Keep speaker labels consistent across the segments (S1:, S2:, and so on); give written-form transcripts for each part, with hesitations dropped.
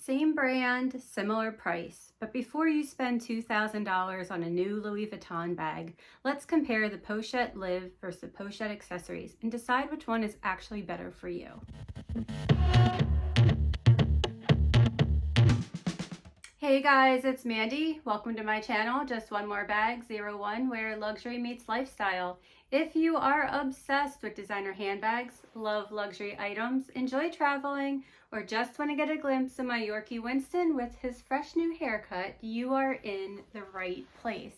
S1: Same brand, similar price, but before you spend $2,000 on a new Louis Vuitton bag, let's compare the Pochette Liv versus the Pochette Accessories and decide which one is actually better for you. Hey guys, it's Mandy. Welcome to my channel, Just One More Bag 01, where luxury meets lifestyle. If you are obsessed with designer handbags, love luxury items, enjoy traveling, or just want to get a glimpse of my Yorkie Winston with his fresh new haircut, you are in the right place.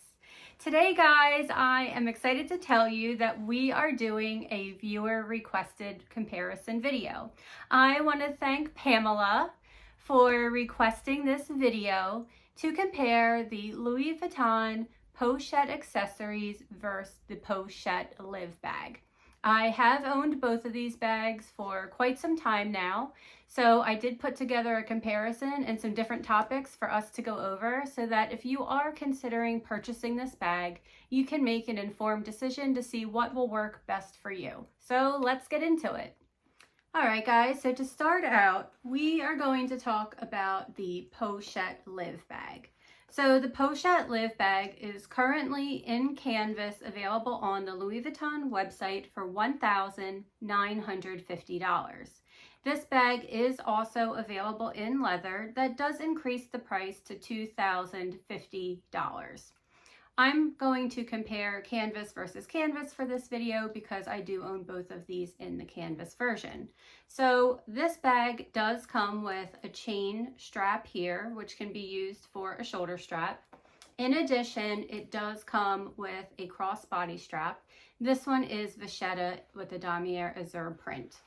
S1: Today, guys, I am excited to tell you that we are doing a viewer requested comparison video. I want to thank Pamela for requesting this video to compare the Louis Vuitton Pochette Accessories versus the Pochette Liv bag. I have owned both of these bags for quite some time now, so I did put together a comparison and some different topics for us to go over so that if you are considering purchasing this bag, you can make an informed decision to see what will work best for you. So let's get into it. All right, guys, so to start out, we are going to talk about the Pochette Liv bag. So the Pochette Liv bag is currently in canvas, available on the Louis Vuitton website for $1,950. This bag is also available in leather. That does increase the price to $2,050. I'm going to compare canvas versus canvas for this video because I do own both of these in the canvas version. So this bag does come with a chain strap here, which can be used for a shoulder strap. In addition, it does come with a crossbody strap. This one is vachetta with a damier azur print.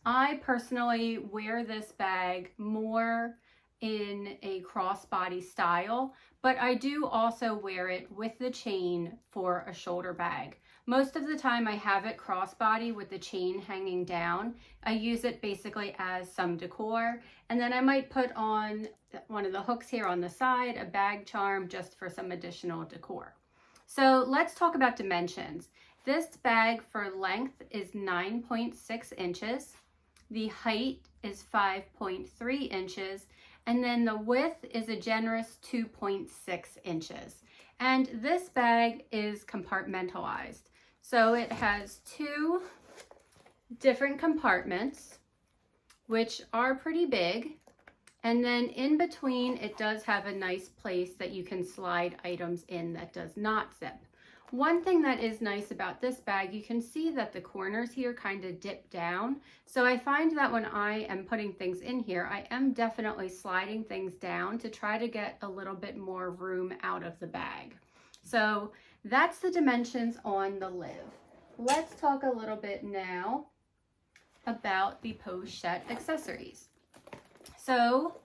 S1: I personally wear this bag more in a crossbody style, but I do also wear it with the chain for a shoulder bag. Most of the time I have it crossbody with the chain hanging down. I use it basically as some decor, and then I might put on one of the hooks here on the side, a bag charm, just for some additional decor. So let's talk about dimensions. This bag for length is 9.6 inches. The height is 5.3 inches. And then the width is a generous 2.6 inches. And this bag is compartmentalized. So it has two different compartments, which are pretty big. And then in between, it does have a nice place that you can slide items in that does not zip. One thing that is nice about this bag, you can see that the corners here kind of dip down. So I find that when I am putting things in here, I am definitely sliding things down to try to get a little bit more room out of the bag. So that's the dimensions on the Liv. Let's talk a little bit now about the Pochette Accessories. So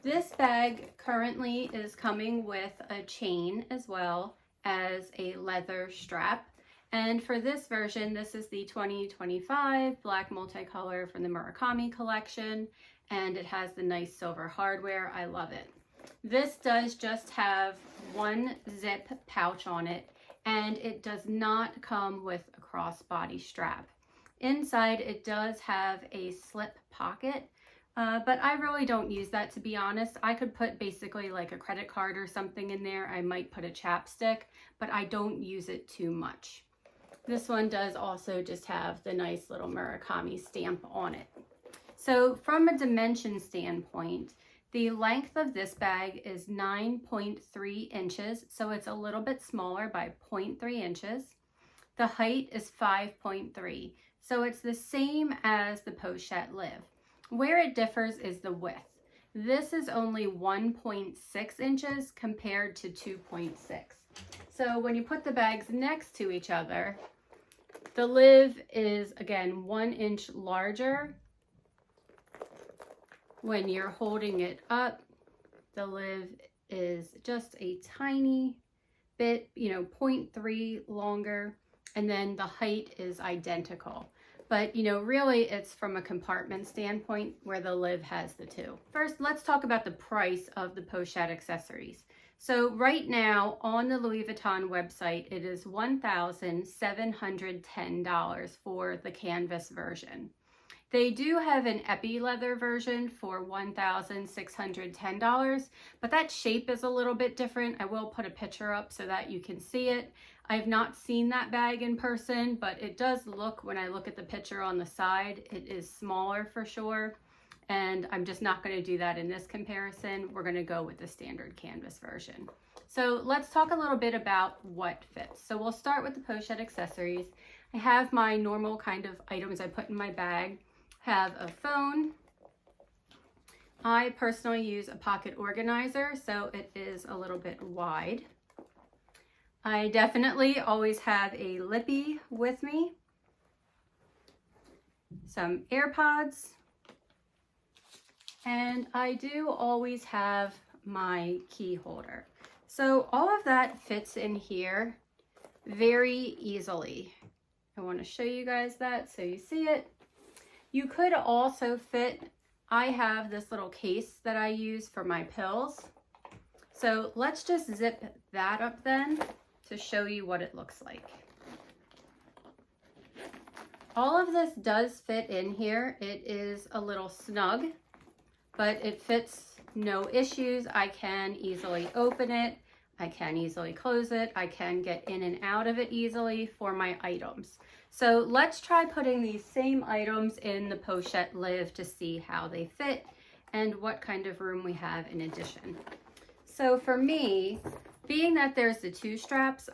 S1: this bag currently is coming with a chain as well as a leather strap, and for this version, this is the 2025 black multicolor from the Murakami collection, and it has the nice silver hardware. I love it. This does just have one zip pouch on it, and it does not come with a crossbody strap. Inside, it does have a slip pocket, but I really don't use that, to be honest. I could put basically like a credit card or something in there. I might put a chapstick, but I don't use it too much. This one does also just have the nice little Murakami stamp on it. So from a dimension standpoint, the length of this bag is 9.3 inches, so it's a little bit smaller by 0.3 inches. The height is 5.3, so it's the same as the Pochette Liv. Where it differs is the width. This is only 1.6 inches compared to 2.6. So when you put the bags next to each other, the Liv is again 1 inch larger. When you're holding it up, the Liv is just a tiny bit, 0.3 longer, and then the height is identical. But, really it's from a compartment standpoint where the Liv has the two. First, let's talk about the price of the Pochette Accessories. So right now on the Louis Vuitton website, it is $1,710 for the canvas version. They do have an epi leather version for $1,610, but that shape is a little bit different. I will put a picture up so that you can see it. I've not seen that bag in person, but it does look, when I look at the picture on the side, it is smaller for sure. And I'm just not going to do that in this comparison. We're going to go with the standard canvas version. So let's talk a little bit about what fits. So we'll start with the pochette accessories. I have my normal kind of items I put in my bag. Have a phone. I personally use a pocket organizer, so it is a little bit wide. I definitely always have a lippy with me, some AirPods, and I do always have my key holder. So all of that fits in here very easily. I want to show you guys that so you see it. You could also fit, I have this little case that I use for my pills. So let's just zip that up then to show you what it looks like. All of this does fit in here. It is a little snug, but it fits no issues. I can easily open it. I can easily close it. I can get in and out of it easily for my items. So let's try putting these same items in the Pochette Liv to see how they fit and what kind of room we have in addition. So for me, being that there's the two straps,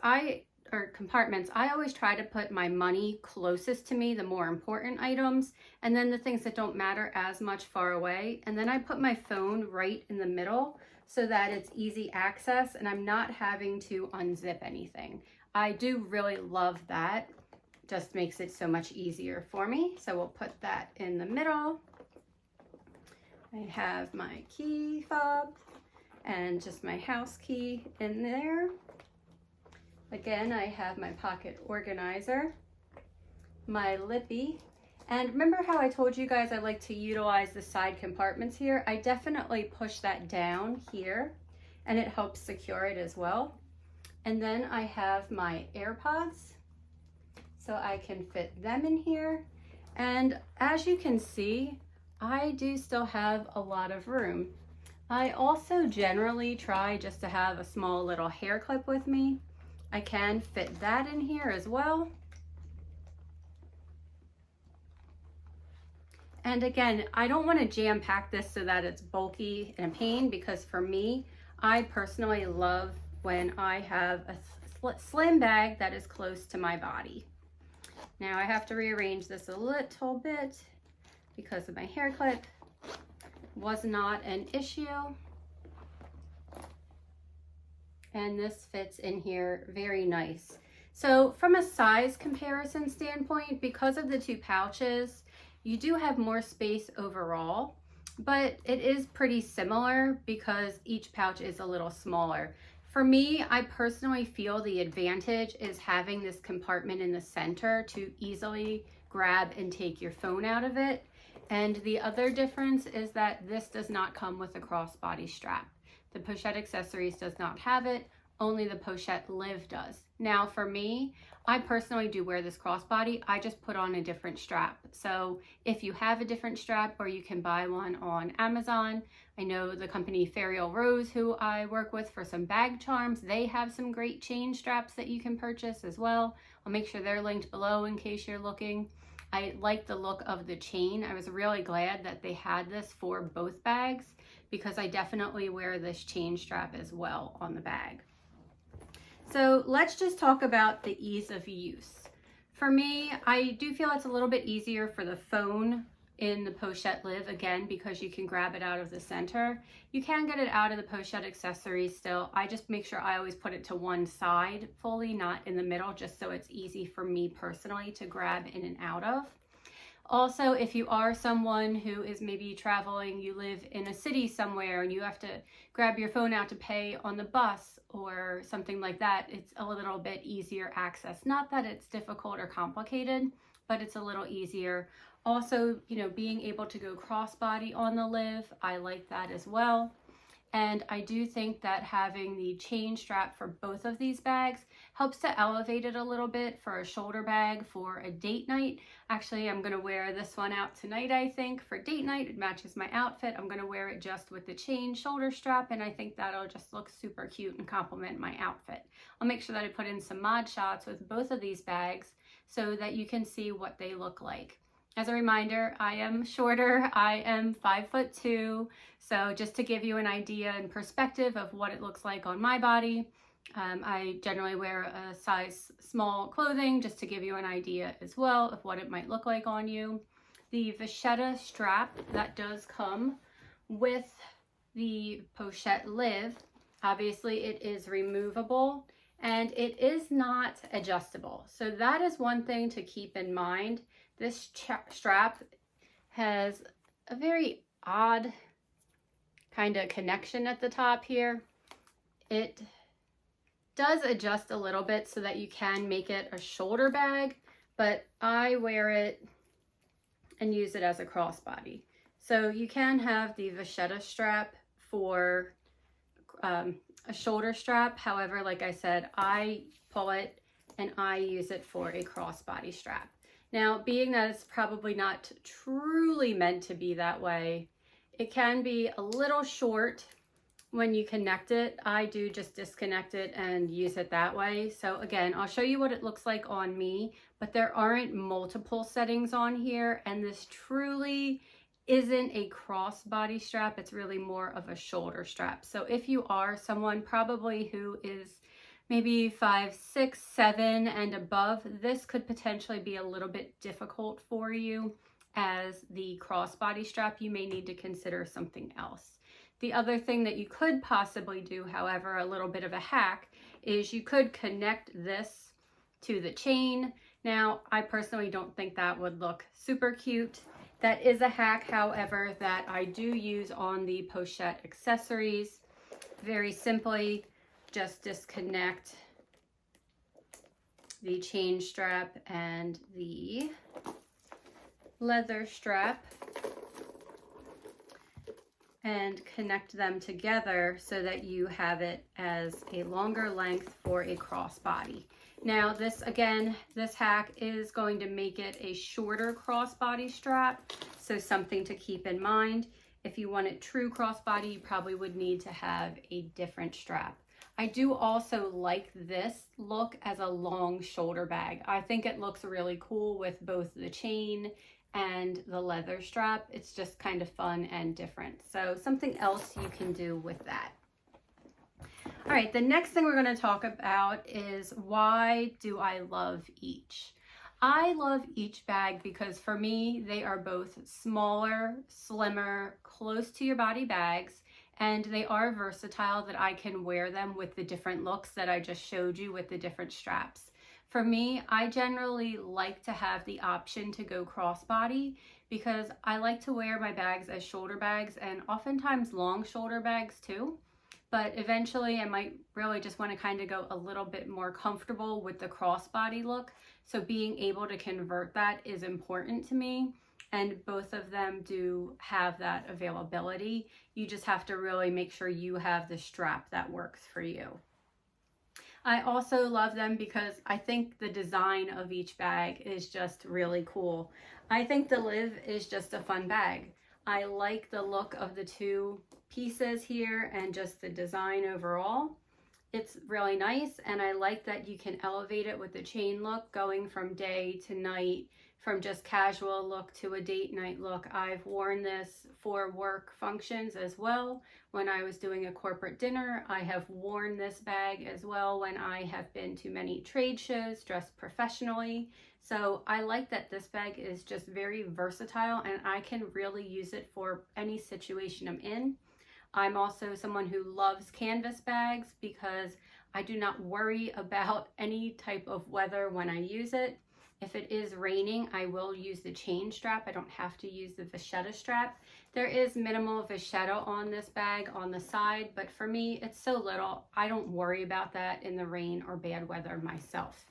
S1: or compartments, I always try to put my money closest to me, the more important items, and then the things that don't matter as much far away. And then I put my phone right in the middle so that it's easy access and I'm not having to unzip anything. I do really love that. Just makes it so much easier for me. So we'll put that in the middle. I have my key fob and just my house key in there. Again, I have my pocket organizer, my lippy, and remember how I told you guys I like to utilize the side compartments here? I definitely push that down here and it helps secure it as well. And then I have my AirPods, so I can fit them in here. And as you can see, I do still have a lot of room. I also generally try just to have a small little hair clip with me. I can fit that in here as well. And again, I don't want to jam pack this so that it's bulky and a pain, because for me, I personally love when I have a slim bag that is close to my body. Now I have to rearrange this a little bit because of my hair clip. Was not an issue. And this fits in here very nice. So from a size comparison standpoint, because of the two pouches, you do have more space overall, but it is pretty similar because each pouch is a little smaller. For me, I personally feel the advantage is having this compartment in the center to easily grab and take your phone out of it. And the other difference is that this does not come with a crossbody strap. The Pochette Accessories does not have it, only the Pochette Liv does. Now for me, I personally do wear this crossbody. I just put on a different strap. So if you have a different strap, or you can buy one on Amazon, I know the company Ferial Rose, who I work with for some bag charms, they have some great chain straps that you can purchase as well. I'll make sure they're linked below in case you're looking. I like the look of the chain. I was really glad that they had this for both bags because I definitely wear this chain strap as well on the bag. So let's just talk about the ease of use. For me, I do feel it's a little bit easier for the phone in the Pochette Liv, again, because you can grab it out of the center. You can get it out of the Pochette Accessories still. I just make sure I always put it to one side fully, not in the middle, just so it's easy for me personally to grab in and out of. Also, if you are someone who is maybe traveling, you live in a city somewhere and you have to grab your phone out to pay on the bus or something like that, it's a little bit easier access. Not that it's difficult or complicated, but it's a little easier. Also, you know, being able to go crossbody on the Liv, I like that as well. And I do think that having the chain strap for both of these bags helps to elevate it a little bit for a shoulder bag for a date night. Actually, I'm gonna wear this one out tonight, I think, for date night. It matches my outfit. I'm gonna wear it just with the chain shoulder strap, and I think that'll just look super cute and complement my outfit. I'll make sure that I put in some mod shots with both of these bags so that you can see what they look like. As a reminder, I am shorter. I am 5'2", so just to give you an idea and perspective of what it looks like on my body, I generally wear a size small clothing just to give you an idea as well of what it might look like on you. The vachetta strap that does come with the Pochette Liv, obviously it is removable and it is not adjustable. So that is one thing to keep in mind. This strap has a very odd kind of connection at the top here. It does adjust a little bit so that you can make it a shoulder bag, but I wear it and use it as a crossbody. So you can have the vachetta strap for a shoulder strap. However, like I said, I pull it and I use it for a crossbody strap. Now, being that it's probably not truly meant to be that way, it can be a little short when you connect it. I do just disconnect it and use it that way. So again, I'll show you what it looks like on me, but there aren't multiple settings on here, and this truly isn't a crossbody strap. It's really more of a shoulder strap. So if you are someone probably who is maybe 5'6", 7 and above, this could potentially be a little bit difficult for you. As the crossbody strap, you may need to consider something else. The other thing that you could possibly do, however, a little bit of a hack, is you could connect this to the chain. Now, I personally don't think that would look super cute. That is a hack, however, that I do use on the Pochette Accessories. Very simply, just disconnect the chain strap and the leather strap and connect them together so that you have it as a longer length for a crossbody. Now this, again, this hack is going to make it a shorter crossbody strap, so something to keep in mind. If you want it true crossbody, you probably would need to have a different strap. I do also like this look as a long shoulder bag. I think it looks really cool with both the chain and the leather strap. It's just kind of fun and different. So something else you can do with that. All right, the next thing we're going to talk about is why do I love each? I love each bag because for me, they are both smaller, slimmer, close to your body bags, and they are versatile that I can wear them with the different looks that I just showed you with the different straps. For me, I generally like to have the option to go crossbody because I like to wear my bags as shoulder bags and oftentimes long shoulder bags too. But eventually I might really just want to kind of go a little bit more comfortable with the crossbody look. So being able to convert that is important to me. And both of them do have that availability. You just have to really make sure you have the strap that works for you. I also love them because I think the design of each bag is just really cool. I think the Liv is just a fun bag. I like the look of the two pieces here and just the design overall. It's really nice, and I like that you can elevate it with the chain look going from day to night, from just casual look to a date night look. I've worn this for work functions as well. When I was doing a corporate dinner, I have worn this bag as well when I have been to many trade shows dressed professionally. So I like that this bag is just very versatile and I can really use it for any situation I'm in. I'm also someone who loves canvas bags because I do not worry about any type of weather when I use it. If it is raining, I will use the chain strap. I don't have to use the vachetta strap. There is minimal vachetta on this bag on the side, but for me, it's so little, I don't worry about that in the rain or bad weather myself.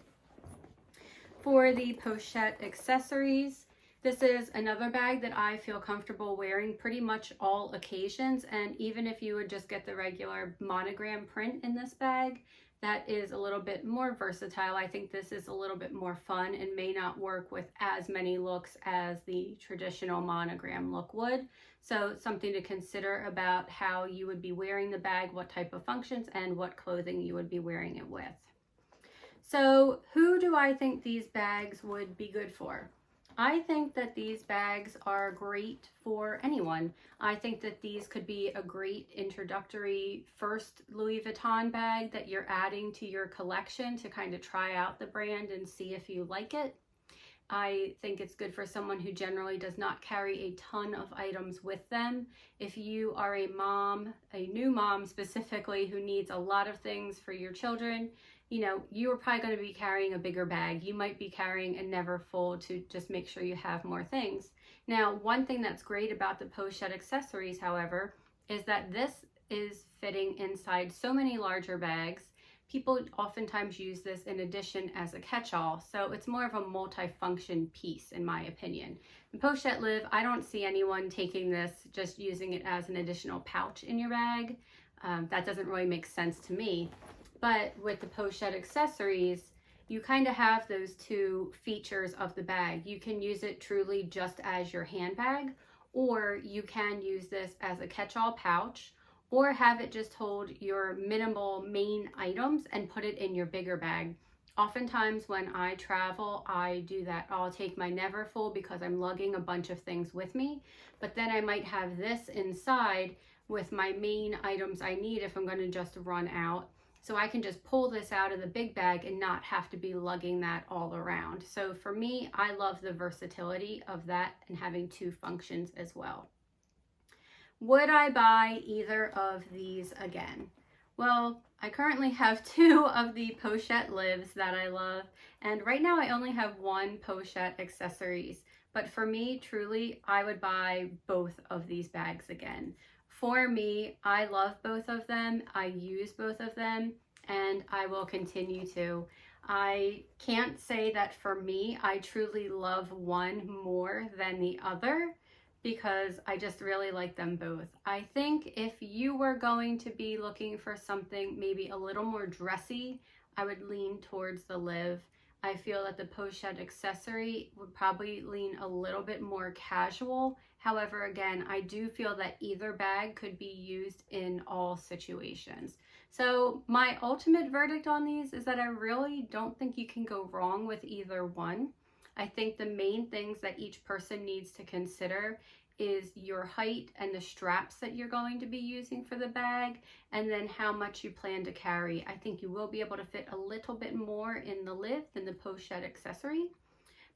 S1: For the Pochette Accessories, This is another bag that I feel comfortable wearing pretty much all occasions, and even if you would just get the regular monogram print in this bag, that is a little bit more versatile. I think this is a little bit more fun and may not work with as many looks as the traditional monogram look would. So something to consider about how you would be wearing the bag, what type of functions, and what clothing you would be wearing it with. So who do I think these bags would be good for? I think that these bags are great for anyone. I think that these could be a great introductory first Louis Vuitton bag that you're adding to your collection to kind of try out the brand and see if you like it. I think it's good for someone who generally does not carry a ton of items with them. If you are a mom, a new mom specifically, who needs a lot of things for your children, you know, you are probably going to be carrying a bigger bag. You might be carrying a never full to just make sure you have more things. Now, one thing that's great about the Pochette accessories, however, is that this is fitting inside so many larger bags. People oftentimes use this in addition as a catch-all, so it's more of a multi-function piece in my opinion. In Pochette Liv, I don't see anyone taking this, just using it as an additional pouch in your bag. That doesn't really make sense to me. But with the Pochette accessories, you kind of have those two features of the bag. You can use it truly just as your handbag, or you can use this as a catch-all pouch, or have it just hold your minimal main items and put it in your bigger bag. Oftentimes when I travel, I do that. I'll take my Neverfull because I'm lugging a bunch of things with me, but then I might have this inside with my main items I need if I'm going to just run out. So I can just pull this out of the big bag and not have to be lugging that all around. So for me, I love the versatility of that and having two functions as well. Would I buy either of these again? Well, I currently have two of the Pochette Livs that I love, and right now I only have one Pochette accessories. But for me, truly, I would buy both of these bags again. For me, I love both of them. I use both of them, and I will continue to. I can't say that for me, I truly love one more than the other because I just really like them both. I think if you were going to be looking for something maybe a little more dressy, I would lean towards the Liv. I feel that the Pochette accessory would probably lean a little bit more casual. However, again, I do feel that either bag could be used in all situations. So my ultimate verdict on these is that I really don't think you can go wrong with either one. I think the main things that each person needs to consider is your height and the straps that you're going to be using for the bag, and then how much you plan to carry. I think you will be able to fit a little bit more in the Liv than the Pochette accessory,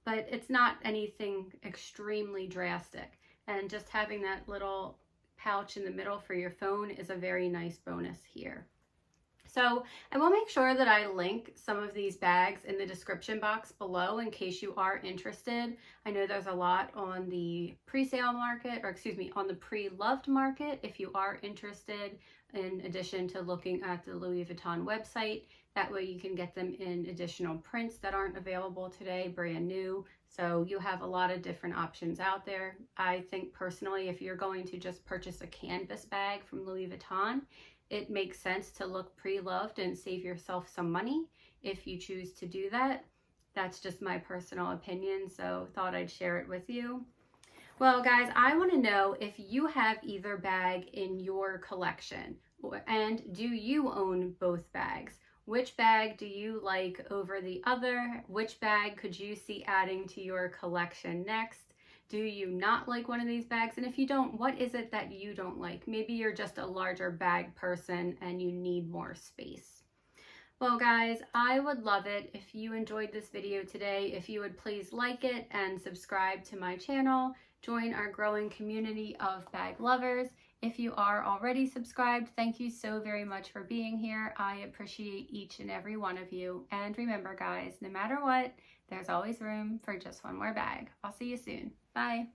S1: but it's not anything extremely drastic. And just having that little pouch in the middle for your phone is a very nice bonus here. So I will make sure that I link some of these bags in the description box below in case you are interested. I know there's a lot on the pre-sale market, or excuse me, on the pre-loved market if you are interested, in addition to looking at the Louis Vuitton website. That way you can get them in additional prints that aren't available today, brand new. So you have a lot of different options out there. I think personally, if you're going to just purchase a canvas bag from Louis Vuitton, it makes sense to look pre-loved and save yourself some money if you choose to do that. That's just my personal opinion, so thought I'd share it with you. Well, guys, I want to know if you have either bag in your collection, and do you own both bags? Which bag do you like over the other? Which bag could you see adding to your collection next? Do you not like one of these bags? And if you don't, what is it that you don't like? Maybe you're just a larger bag person and you need more space. Well, guys, I would love it if you enjoyed this video today, if you would please like it and subscribe to my channel. Join our growing community of bag lovers. If you are already subscribed, thank you so very much for being here. I appreciate each and every one of you. And remember, guys, no matter what, there's always room for just one more bag. I'll see you soon. Bye.